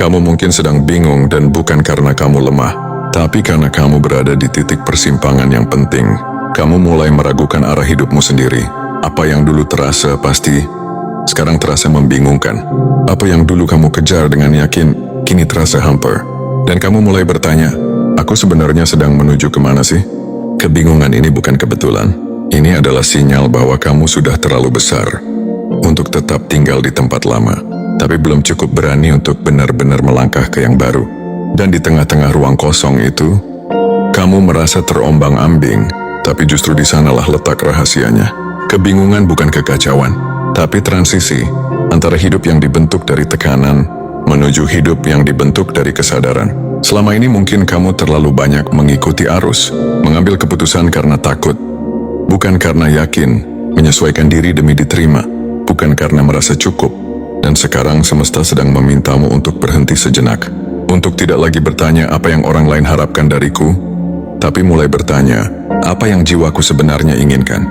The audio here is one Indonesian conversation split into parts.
Kamu mungkin sedang bingung dan bukan karena kamu lemah, tapi karena kamu berada di titik persimpangan yang penting. Kamu mulai meragukan arah hidupmu sendiri. Apa yang dulu terasa pasti, sekarang terasa membingungkan. Apa yang dulu kamu kejar dengan yakin, kini terasa hampa. Dan kamu mulai bertanya, aku sebenarnya sedang menuju kemana sih? Kebingungan ini bukan kebetulan. Ini adalah sinyal bahwa kamu sudah terlalu besar untuk tetap tinggal di tempat lama, tapi belum cukup berani untuk benar-benar melangkah ke yang baru. Dan di tengah-tengah ruang kosong itu, kamu merasa terombang-ambing, tapi justru di sanalah letak rahasianya. Kebingungan bukan kekacauan, tapi transisi antara hidup yang dibentuk dari tekanan menuju hidup yang dibentuk dari kesadaran. Selama ini mungkin kamu terlalu banyak mengikuti arus, mengambil keputusan karena takut, bukan karena yakin, menyesuaikan diri demi diterima, bukan karena merasa cukup. Dan sekarang semesta sedang memintamu untuk berhenti sejenak, untuk tidak lagi bertanya apa yang orang lain harapkan dariku, tapi mulai bertanya, apa yang jiwaku sebenarnya inginkan.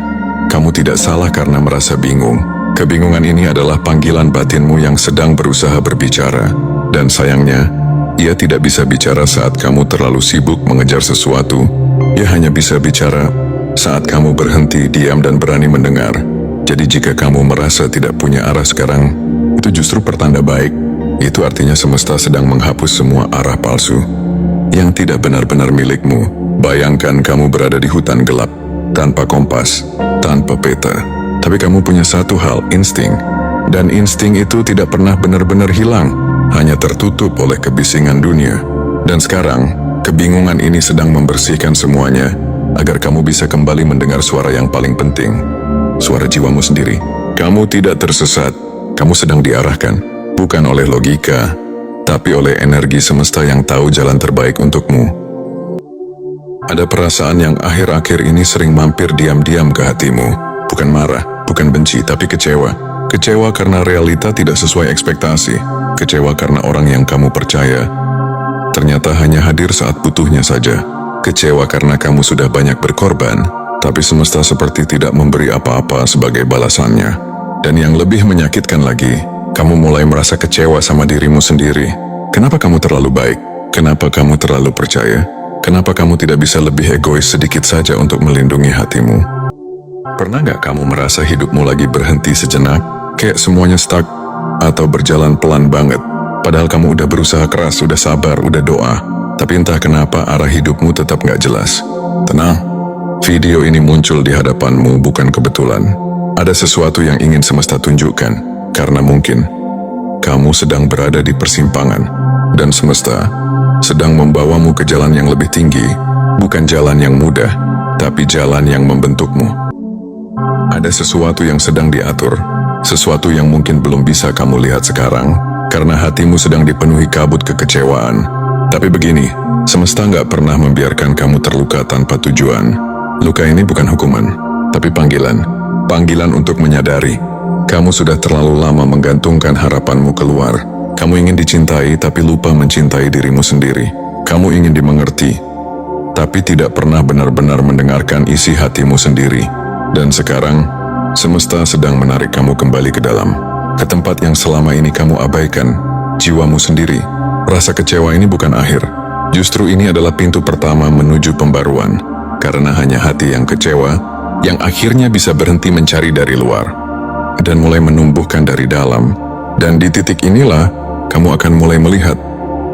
Kamu tidak salah karena merasa bingung. Kebingungan ini adalah panggilan batinmu yang sedang berusaha berbicara. Dan sayangnya, ia tidak bisa bicara saat kamu terlalu sibuk mengejar sesuatu. Ia hanya bisa bicara saat kamu berhenti, diam, dan berani mendengar. Jadi jika kamu merasa tidak punya arah sekarang, itu justru pertanda baik. Itu artinya semesta sedang menghapus semua arah palsu yang tidak benar-benar milikmu. Bayangkan kamu berada di hutan gelap, tanpa kompas, tanpa peta. Tapi kamu punya satu hal, insting. Dan insting itu tidak pernah benar-benar hilang, hanya tertutup oleh kebisingan dunia. Dan sekarang, kebingungan ini sedang membersihkan semuanya, agar kamu bisa kembali mendengar suara yang paling penting. Suara jiwamu sendiri. Kamu tidak tersesat, kamu sedang diarahkan. Bukan oleh logika, tapi oleh energi semesta yang tahu jalan terbaik untukmu. Ada perasaan yang akhir-akhir ini sering mampir diam-diam ke hatimu. Bukan marah, bukan benci, tapi kecewa. Kecewa karena realita tidak sesuai ekspektasi. Kecewa karena orang yang kamu percaya ternyata hanya hadir saat butuhnya saja. Kecewa karena kamu sudah banyak berkorban, tapi semesta seperti tidak memberi apa-apa sebagai balasannya. Dan yang lebih menyakitkan lagi, kamu mulai merasa kecewa sama dirimu sendiri. Kenapa kamu terlalu baik? Kenapa kamu terlalu percaya? Kenapa kamu tidak bisa lebih egois sedikit saja untuk melindungi hatimu? Pernah gak kamu merasa hidupmu lagi berhenti sejenak? Kayak semuanya stuck atau berjalan pelan banget? Padahal kamu udah berusaha keras, udah sabar, udah doa. Tapi entah kenapa arah hidupmu tetap gak jelas. Tenang, video ini muncul di hadapanmu bukan kebetulan. Ada sesuatu yang ingin semesta tunjukkan. Karena mungkin kamu sedang berada di persimpangan. Dan semesta sedang membawamu ke jalan yang lebih tinggi, bukan jalan yang mudah, tapi jalan yang membentukmu. Ada sesuatu yang sedang diatur, sesuatu yang mungkin belum bisa kamu lihat sekarang, karena hatimu sedang dipenuhi kabut kekecewaan. Tapi begini, semesta nggak pernah membiarkan kamu terluka tanpa tujuan. Luka ini bukan hukuman, tapi panggilan. Panggilan untuk menyadari, kamu sudah terlalu lama menggantungkan harapanmu keluar. Kamu ingin dicintai tapi lupa mencintai dirimu sendiri. Kamu ingin dimengerti, tapi tidak pernah benar-benar mendengarkan isi hatimu sendiri. Dan sekarang, semesta sedang menarik kamu kembali ke dalam. Ke tempat yang selama ini kamu abaikan, jiwamu sendiri. Rasa kecewa ini bukan akhir. Justru ini adalah pintu pertama menuju pembaruan. Karena hanya hati yang kecewa, yang akhirnya bisa berhenti mencari dari luar dan mulai menumbuhkan dari dalam. Dan di titik inilah, kamu akan mulai melihat,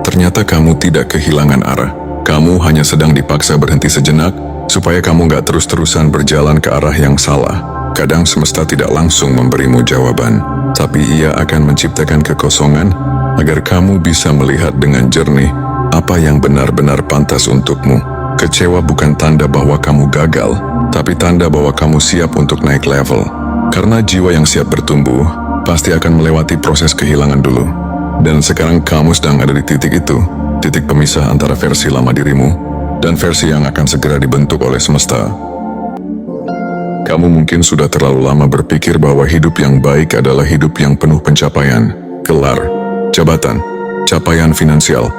ternyata kamu tidak kehilangan arah. Kamu hanya sedang dipaksa berhenti sejenak, supaya kamu gak terus-terusan berjalan ke arah yang salah. Kadang semesta tidak langsung memberimu jawaban, tapi ia akan menciptakan kekosongan, agar kamu bisa melihat dengan jernih, apa yang benar-benar pantas untukmu. Kecewa bukan tanda bahwa kamu gagal, tapi tanda bahwa kamu siap untuk naik level. Karena jiwa yang siap bertumbuh, pasti akan melewati proses kehilangan dulu. Dan sekarang kamu sedang ada di titik itu, titik pemisah antara versi lama dirimu dan versi yang akan segera dibentuk oleh semesta. Kamu mungkin sudah terlalu lama berpikir bahwa hidup yang baik adalah hidup yang penuh pencapaian, gelar, jabatan, capaian finansial,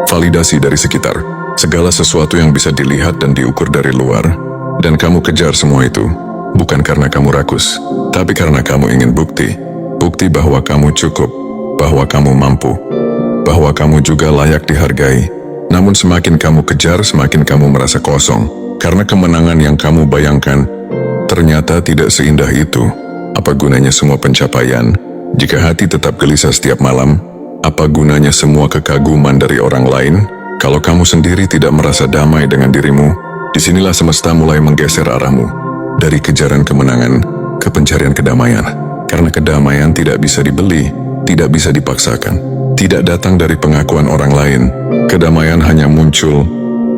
validasi dari sekitar, segala sesuatu yang bisa dilihat dan diukur dari luar. Dan kamu kejar semua itu, bukan karena kamu rakus, tapi karena kamu ingin bukti bahwa kamu cukup, bahwa kamu mampu. bahwa kamu juga layak dihargai. Namun semakin kamu kejar, semakin kamu merasa kosong. Karena kemenangan yang kamu bayangkan ternyata tidak seindah itu. Apa gunanya semua pencapaian jika hati tetap gelisah setiap malam? Apa gunanya semua kekaguman dari orang lain kalau kamu sendiri tidak merasa damai dengan dirimu? Disinilah semesta mulai menggeser arahmu dari kejaran kemenangan ke pencarian kedamaian. Karena kedamaian tidak bisa dibeli, tidak bisa dipaksakan, tidak datang dari pengakuan orang lain. Kedamaian hanya muncul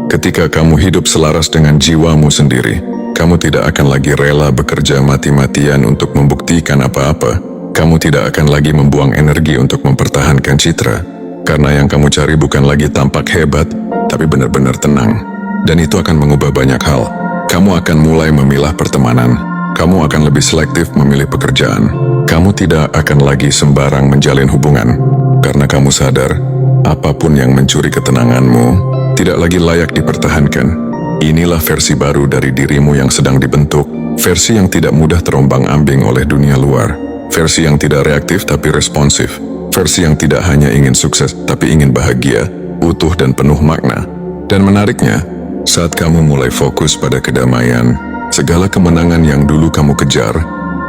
ketika kamu hidup selaras dengan jiwamu sendiri. Kamu tidak akan lagi rela bekerja mati-matian untuk membuktikan apa-apa. Kamu tidak akan lagi membuang energi untuk mempertahankan citra. Karena yang kamu cari bukan lagi tampak hebat, tapi benar-benar tenang. Dan itu akan mengubah banyak hal. Kamu akan mulai memilah pertemanan. Kamu akan lebih selektif memilih pekerjaan. Kamu tidak akan lagi sembarang menjalin hubungan. Karena kamu sadar, apapun yang mencuri ketenanganmu tidak lagi layak dipertahankan. Inilah versi baru dari dirimu yang sedang dibentuk. Versi yang tidak mudah terombang-ambing oleh dunia luar. Versi yang tidak reaktif tapi responsif. Versi yang tidak hanya ingin sukses tapi ingin bahagia, utuh dan penuh makna. Dan menariknya, saat kamu mulai fokus pada kedamaian, segala kemenangan yang dulu kamu kejar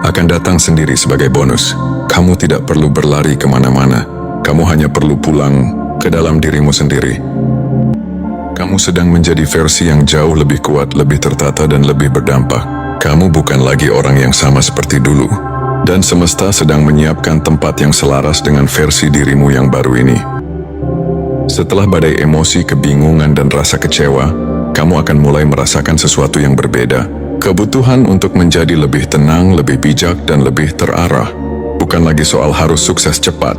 akan datang sendiri sebagai bonus. Kamu tidak perlu berlari kemana-mana. Kamu hanya perlu pulang ke dalam dirimu sendiri. Kamu sedang menjadi versi yang jauh lebih kuat, lebih tertata dan lebih berdampak. Kamu bukan lagi orang yang sama seperti dulu. Dan semesta sedang menyiapkan tempat yang selaras dengan versi dirimu yang baru ini. Setelah badai emosi, kebingungan, dan rasa kecewa, kamu akan mulai merasakan sesuatu yang berbeda. Kebutuhan untuk menjadi lebih tenang, lebih bijak, dan lebih terarah. Bukan lagi soal harus sukses cepat,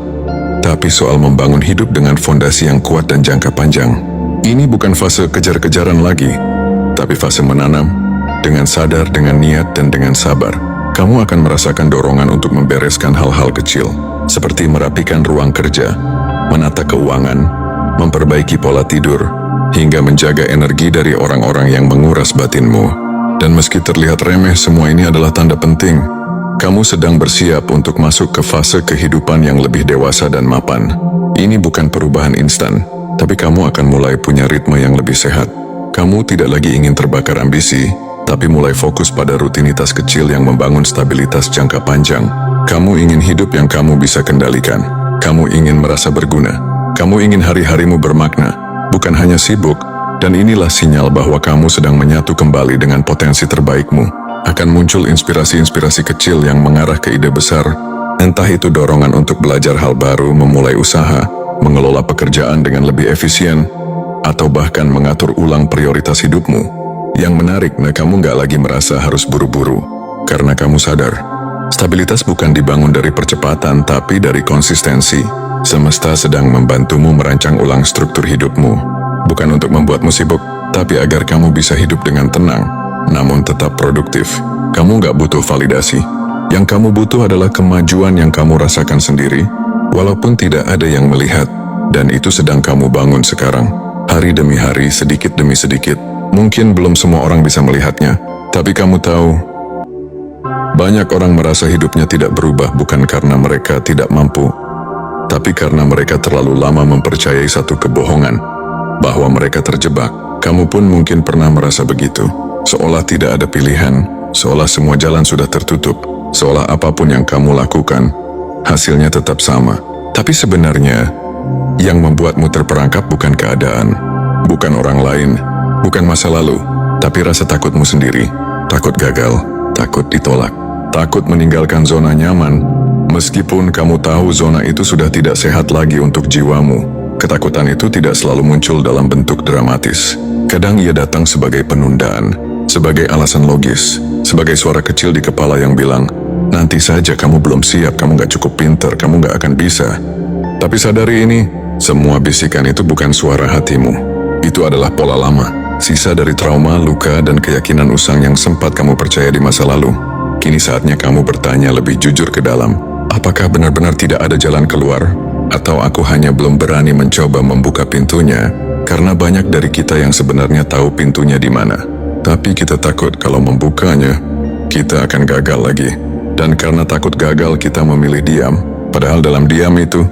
tapi soal membangun hidup dengan fondasi yang kuat dan jangka panjang. Ini bukan fase kejar-kejaran lagi, tapi fase menanam, dengan sadar, dengan niat, dan dengan sabar. Kamu akan merasakan dorongan untuk membereskan hal-hal kecil, seperti merapikan ruang kerja, menata keuangan, memperbaiki pola tidur, hingga menjaga energi dari orang-orang yang menguras batinmu. Dan meski terlihat remeh, semua ini adalah tanda penting. Kamu sedang bersiap untuk masuk ke fase kehidupan yang lebih dewasa dan mapan. Ini bukan perubahan instan, tapi kamu akan mulai punya ritme yang lebih sehat. Kamu tidak lagi ingin terbakar ambisi, tapi mulai fokus pada rutinitas kecil yang membangun stabilitas jangka panjang. Kamu ingin hidup yang kamu bisa kendalikan. Kamu ingin merasa berguna. Kamu ingin hari-harimu bermakna, bukan hanya sibuk. Dan inilah sinyal bahwa kamu sedang menyatu kembali dengan potensi terbaikmu. Akan muncul inspirasi-inspirasi kecil yang mengarah ke ide besar. Entah itu dorongan untuk belajar hal baru, memulai usaha, mengelola pekerjaan dengan lebih efisien, atau bahkan mengatur ulang prioritas hidupmu. Yang menarik, kamu gak lagi merasa harus buru-buru, karena kamu sadar, stabilitas bukan dibangun dari percepatan, tapi dari konsistensi. Semesta sedang membantumu merancang ulang struktur hidupmu, bukan untuk membuatmu sibuk, tapi agar kamu bisa hidup dengan tenang, namun tetap produktif. Kamu gak butuh validasi. Yang kamu butuh adalah kemajuan yang kamu rasakan sendiri, walaupun tidak ada yang melihat, dan itu sedang kamu bangun sekarang, hari demi hari, sedikit demi sedikit. Mungkin belum semua orang bisa melihatnya, tapi kamu tahu, banyak orang merasa hidupnya tidak berubah bukan karena mereka tidak mampu, tapi karena mereka terlalu lama mempercayai satu kebohongan, bahwa mereka terjebak. Kamu pun mungkin pernah merasa begitu, seolah tidak ada pilihan, seolah semua jalan sudah tertutup, seolah apapun yang kamu lakukan, hasilnya tetap sama. Tapi sebenarnya, yang membuatmu terperangkap bukan keadaan, bukan orang lain, bukan masa lalu, tapi rasa takutmu sendiri. Takut gagal, takut ditolak, takut meninggalkan zona nyaman. Meskipun kamu tahu zona itu sudah tidak sehat lagi untuk jiwamu, ketakutan itu tidak selalu muncul dalam bentuk dramatis. Kadang ia datang sebagai penundaan, sebagai alasan logis, sebagai suara kecil di kepala yang bilang, nanti saja, kamu belum siap, kamu gak cukup pintar, kamu gak akan bisa. Tapi sadari ini, semua bisikan itu bukan suara hatimu. Itu adalah pola lama. Sisa dari trauma, luka, dan keyakinan usang yang sempat kamu percaya di masa lalu. Kini saatnya kamu bertanya lebih jujur ke dalam. Apakah benar-benar tidak ada jalan keluar? Atau aku hanya belum berani mencoba membuka pintunya? Karena banyak dari kita yang sebenarnya tahu pintunya di mana. Tapi kita takut kalau membukanya, kita akan gagal lagi. Dan karena takut gagal, kita memilih diam. Padahal dalam diam itu,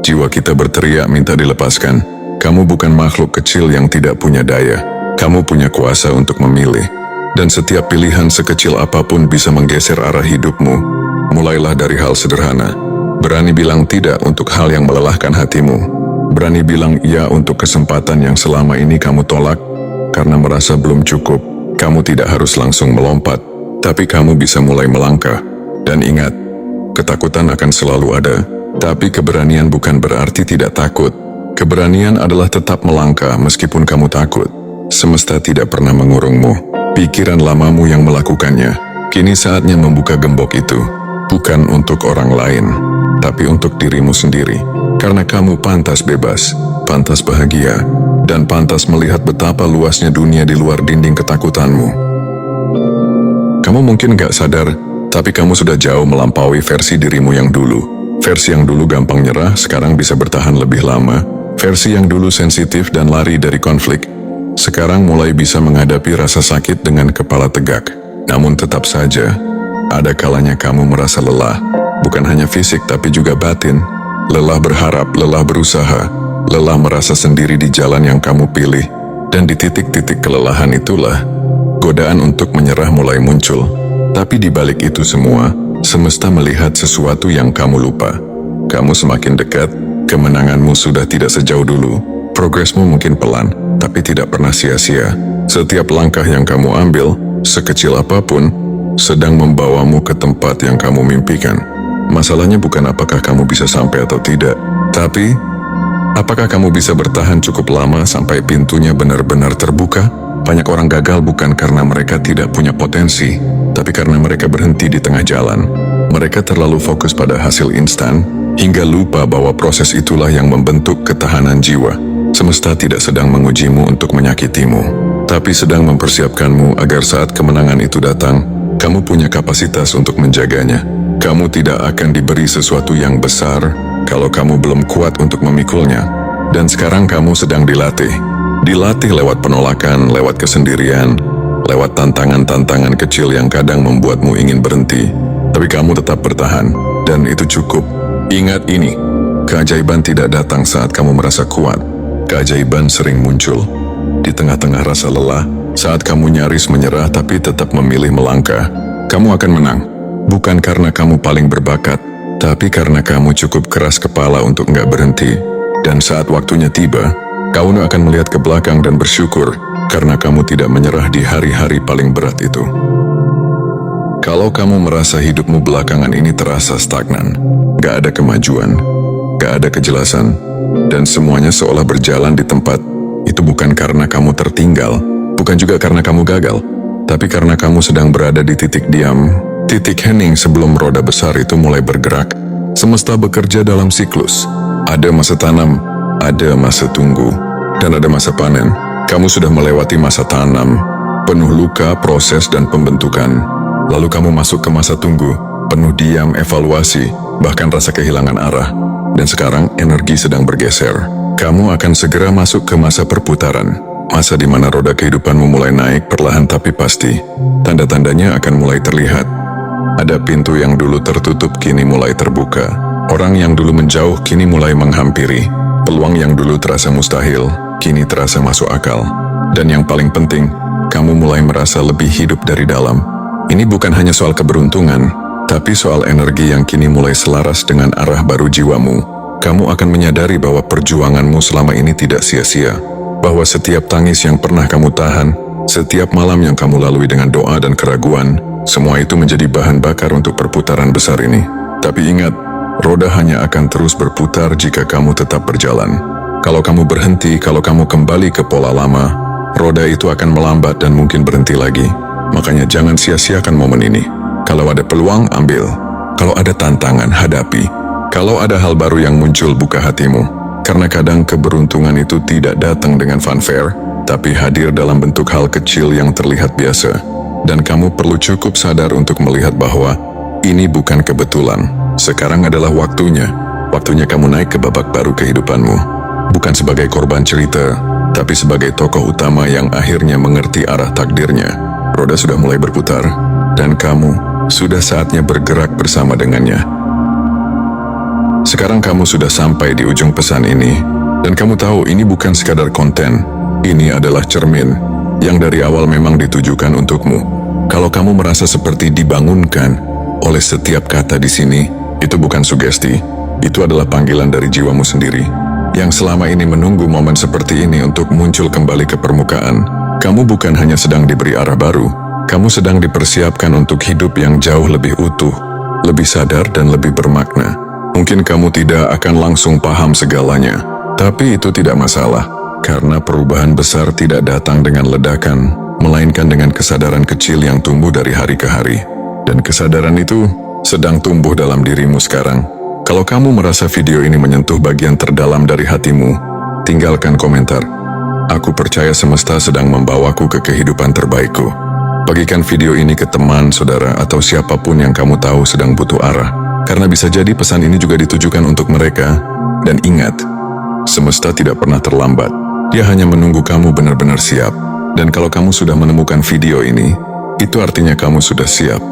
Jiwa kita berteriak minta dilepaskan. Kamu bukan makhluk kecil yang tidak punya daya. Kamu punya kuasa untuk memilih. Dan setiap pilihan sekecil apapun bisa menggeser arah hidupmu. Mulailah dari hal sederhana. Berani bilang tidak untuk hal yang melelahkan hatimu. Berani bilang iya untuk kesempatan yang selama ini kamu tolak karena merasa belum cukup. Kamu tidak harus langsung melompat, tapi kamu bisa mulai melangkah. Dan ingat, ketakutan akan selalu ada, tapi keberanian bukan berarti tidak takut. Keberanian adalah tetap melangkah meskipun kamu takut. Semesta tidak pernah mengurungmu. Pikiran lamamu yang melakukannya. Kini saatnya membuka gembok itu. Bukan untuk orang lain, tapi untuk dirimu sendiri. Karena kamu pantas bebas, pantas bahagia, dan pantas melihat betapa luasnya dunia di luar dinding ketakutanmu. Kamu mungkin gak sadar, tapi kamu sudah jauh melampaui versi dirimu yang dulu. Versi yang dulu gampang nyerah, sekarang bisa bertahan lebih lama. Versi yang dulu sensitif dan lari dari konflik, sekarang mulai bisa menghadapi rasa sakit dengan kepala tegak. Namun tetap saja, ada kalanya kamu merasa lelah. Bukan hanya fisik tapi juga batin. Lelah berharap, lelah berusaha, lelah merasa sendiri di jalan yang kamu pilih. Dan di titik-titik kelelahan itulah, godaan untuk menyerah mulai muncul. Tapi di balik itu semua, semesta melihat sesuatu yang kamu lupa. Kamu semakin dekat, kemenanganmu sudah tidak sejauh dulu. Progresmu mungkin pelan, tapi tidak pernah sia-sia. Setiap langkah yang kamu ambil, sekecil apapun, sedang membawamu ke tempat yang kamu mimpikan. Masalahnya bukan apakah kamu bisa sampai atau tidak, tapi apakah kamu bisa bertahan cukup lama sampai pintunya benar-benar terbuka? Banyak orang gagal bukan karena mereka tidak punya potensi, tapi karena mereka berhenti di tengah jalan. Mereka terlalu fokus pada hasil instan, hingga lupa bahwa proses itulah yang membentuk ketahanan jiwa. Semesta tidak sedang mengujimu untuk menyakitimu, tapi sedang mempersiapkanmu agar saat kemenangan itu datang, kamu punya kapasitas untuk menjaganya. Kamu tidak akan diberi sesuatu yang besar kalau kamu belum kuat untuk memikulnya. Dan sekarang kamu sedang dilatih. Dilatih lewat penolakan, lewat kesendirian, lewat tantangan-tantangan kecil yang kadang membuatmu ingin berhenti. Tapi kamu tetap bertahan, dan itu cukup. Ingat ini, keajaiban tidak datang saat kamu merasa kuat. Keajaiban sering muncul di tengah-tengah rasa lelah, saat kamu nyaris menyerah tapi tetap memilih melangkah. Kamu akan menang, bukan karena kamu paling berbakat, tapi karena kamu cukup keras kepala untuk nggak berhenti. Dan saat waktunya tiba, kamu akan melihat ke belakang dan bersyukur karena kamu tidak menyerah di hari-hari paling berat itu. Kalau kamu merasa hidupmu belakangan ini terasa stagnan, gak ada kemajuan, gak ada kejelasan, dan semuanya seolah berjalan di tempat, itu bukan karena kamu tertinggal, bukan juga karena kamu gagal, tapi karena kamu sedang berada di titik diam, titik hening sebelum roda besar itu mulai bergerak. Semesta bekerja dalam siklus. Ada masa tanam, ada masa tunggu, dan ada masa panen. Kamu sudah melewati masa tanam, penuh luka, proses, dan pembentukan. Lalu kamu masuk ke masa tunggu, penuh diam, evaluasi, bahkan rasa kehilangan arah. Dan sekarang energi sedang bergeser. Kamu akan segera masuk ke masa perputaran. Masa di mana roda kehidupanmu mulai naik perlahan tapi pasti. Tanda-tandanya akan mulai terlihat. Ada pintu yang dulu tertutup kini mulai terbuka. Orang yang dulu menjauh kini mulai menghampiri. Peluang yang dulu terasa mustahil, kini terasa masuk akal. Dan yang paling penting, kamu mulai merasa lebih hidup dari dalam. Ini bukan hanya soal keberuntungan, tapi soal energi yang kini mulai selaras dengan arah baru jiwamu. Kamu akan menyadari bahwa perjuanganmu selama ini tidak sia-sia. Bahwa setiap tangis yang pernah kamu tahan, setiap malam yang kamu lalui dengan doa dan keraguan, semua itu menjadi bahan bakar untuk perputaran besar ini. Tapi ingat, roda hanya akan terus berputar jika kamu tetap berjalan. Kalau kamu berhenti, kalau kamu kembali ke pola lama, roda itu akan melambat dan mungkin berhenti lagi. Makanya jangan sia-siakan momen ini. Kalau ada peluang, ambil. Kalau ada tantangan, hadapi. Kalau ada hal baru yang muncul, buka hatimu. Karena kadang keberuntungan itu tidak datang dengan fanfare, tapi hadir dalam bentuk hal kecil yang terlihat biasa. Dan kamu perlu cukup sadar untuk melihat bahwa ini bukan kebetulan. Sekarang adalah waktunya. Waktunya kamu naik ke babak baru kehidupanmu. Bukan sebagai korban cerita, tapi sebagai tokoh utama yang akhirnya mengerti arah takdirnya. Roda sudah mulai berputar, dan kamu sudah saatnya bergerak bersama dengannya. Sekarang kamu sudah sampai di ujung pesan ini, dan kamu tahu ini bukan sekadar konten. Ini adalah cermin yang dari awal memang ditujukan untukmu. Kalau kamu merasa seperti dibangunkan oleh setiap kata di sini, itu bukan sugesti. Itu adalah panggilan dari jiwamu sendiri, yang selama ini menunggu momen seperti ini untuk muncul kembali ke permukaan. Kamu bukan hanya sedang diberi arah baru, kamu sedang dipersiapkan untuk hidup yang jauh lebih utuh, lebih sadar dan lebih bermakna. Mungkin kamu tidak akan langsung paham segalanya, tapi itu tidak masalah, karena perubahan besar tidak datang dengan ledakan, melainkan dengan kesadaran kecil yang tumbuh dari hari ke hari. Dan kesadaran itu sedang tumbuh dalam dirimu sekarang. Kalau kamu merasa video ini menyentuh bagian terdalam dari hatimu, tinggalkan komentar. Aku percaya semesta sedang membawaku ke kehidupan terbaikku. Bagikan video ini ke teman, saudara, atau siapapun yang kamu tahu sedang butuh arah. Karena bisa jadi pesan ini juga ditujukan untuk mereka. Dan ingat, semesta tidak pernah terlambat. Dia hanya menunggu kamu benar-benar siap. Dan kalau kamu sudah menemukan video ini, itu artinya kamu sudah siap.